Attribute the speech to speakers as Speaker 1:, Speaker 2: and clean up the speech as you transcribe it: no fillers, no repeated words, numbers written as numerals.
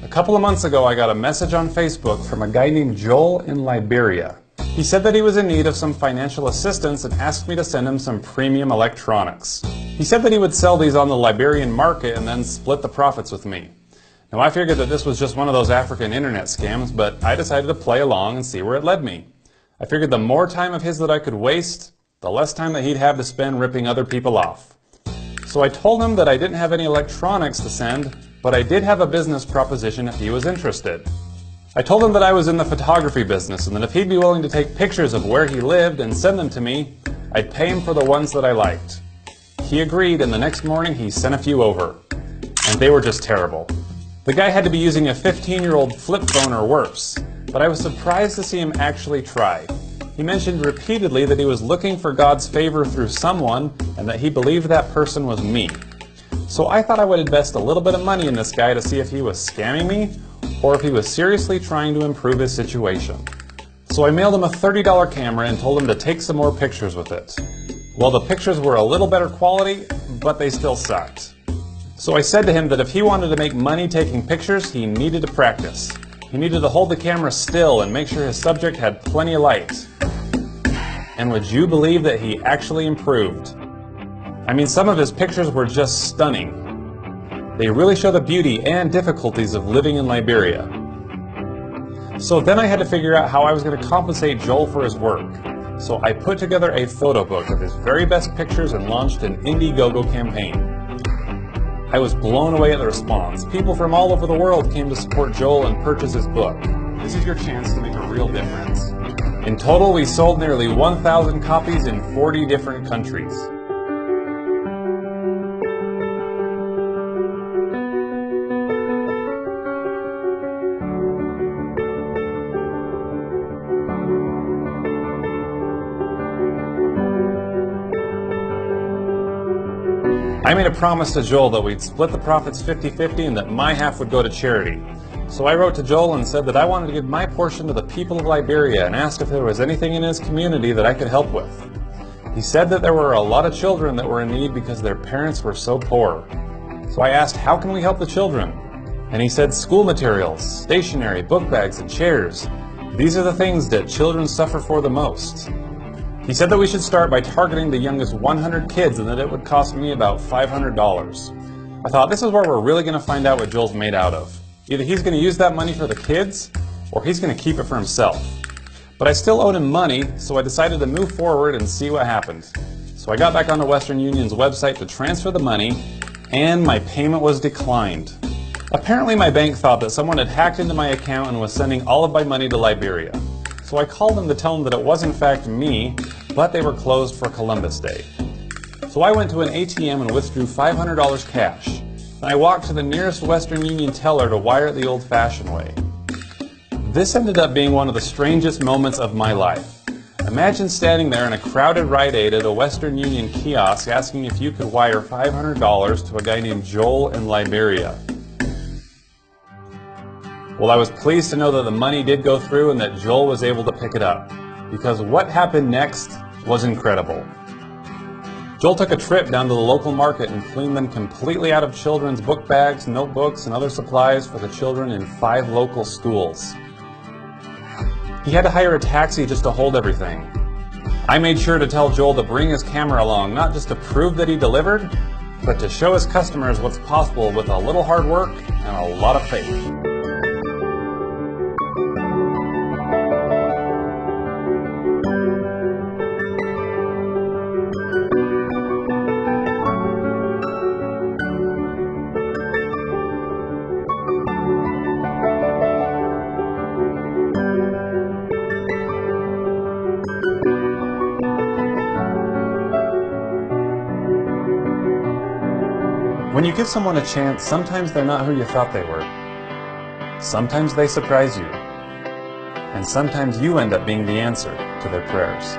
Speaker 1: A couple of months ago, I got a message on Facebook from a guy named Joel in Liberia. He said that he was in need of some financial assistance and asked me to send him some premium electronics. He said that he would sell these on the Liberian market and then split the profits with me. Now, I figured that this was just one of those African internet scams, but I decided to play along and see where it led me. I figured the more time of his that I could waste, the less time that he'd have to spend ripping other people off. So I told him that I didn't have any electronics to send, but I did have a business proposition if he was interested. I told him that I was in the photography business and that if he'd be willing to take pictures of where he lived and send them to me, I'd pay him for the ones that I liked. He agreed, and the next morning he sent a few over. And they were just terrible. The guy had to be using a 15-year-old flip phone or worse, but I was surprised to see him actually try. He mentioned repeatedly that he was looking for God's favor through someone and that he believed that person was me. So I thought I would invest a little bit of money in this guy to see if he was scamming me or if he was seriously trying to improve his situation. So I mailed him a $30 camera and told him to take some more pictures with it. Well, the pictures were a little better quality, but they still sucked. So I said to him that if he wanted to make money taking pictures, he needed to practice. He needed to hold the camera still and make sure his subject had plenty of light. And would you believe that he actually improved? I mean, some of his pictures were just stunning. They really show the beauty and difficulties of living in Liberia. So then I had to figure out how I was going to compensate Joel for his work. So I put together a photo book of his very best pictures and launched an Indiegogo campaign. I was blown away at the response. People from all over the world came to support Joel and purchase his book. This is your chance to make a real difference. In total, we sold nearly 1,000 copies in 40 different countries. I made a promise to Joel that we'd split the profits 50-50 and that my half would go to charity. So I wrote to Joel and said that I wanted to give my portion to the people of Liberia and asked if there was anything in his community that I could help with. He said that there were a lot of children that were in need because their parents were so poor. So I asked, how can we help the children? And he said school materials, stationery, book bags, and chairs. These are the things that children suffer for the most. He said that we should start by targeting the youngest 100 kids and that it would cost me about $500. I thought, this is where we're really going to find out what Joel's made out of. Either he's going to use that money for the kids, or he's going to keep it for himself. But I still owed him money, so I decided to move forward and see what happened. So I got back onto Western Union's website to transfer the money, and my payment was declined. Apparently my bank thought that someone had hacked into my account and was sending all of my money to Liberia. So I called them to tell them that it was in fact me, but they were closed for Columbus Day. So I went to an ATM and withdrew $500 cash. Then I walked to the nearest Western Union teller to wire it the old-fashioned way. This ended up being one of the strangest moments of my life. Imagine standing there in a crowded Rite Aid at a Western Union kiosk asking if you could wire $500 to a guy named Joel in Liberia. Well, I was pleased to know that the money did go through and that Joel was able to pick it up, because what happened next was incredible. Joel took a trip down to the local market and cleaned them completely out of children's book bags, notebooks, and other supplies for the children in 5 local schools. He had to hire a taxi just to hold everything. I made sure to tell Joel to bring his camera along, not just to prove that he delivered, but to show his customers what's possible with a little hard work and a lot of faith. When you give someone a chance, sometimes they're not who you thought they were. Sometimes they surprise you. And sometimes you end up being the answer to their prayers.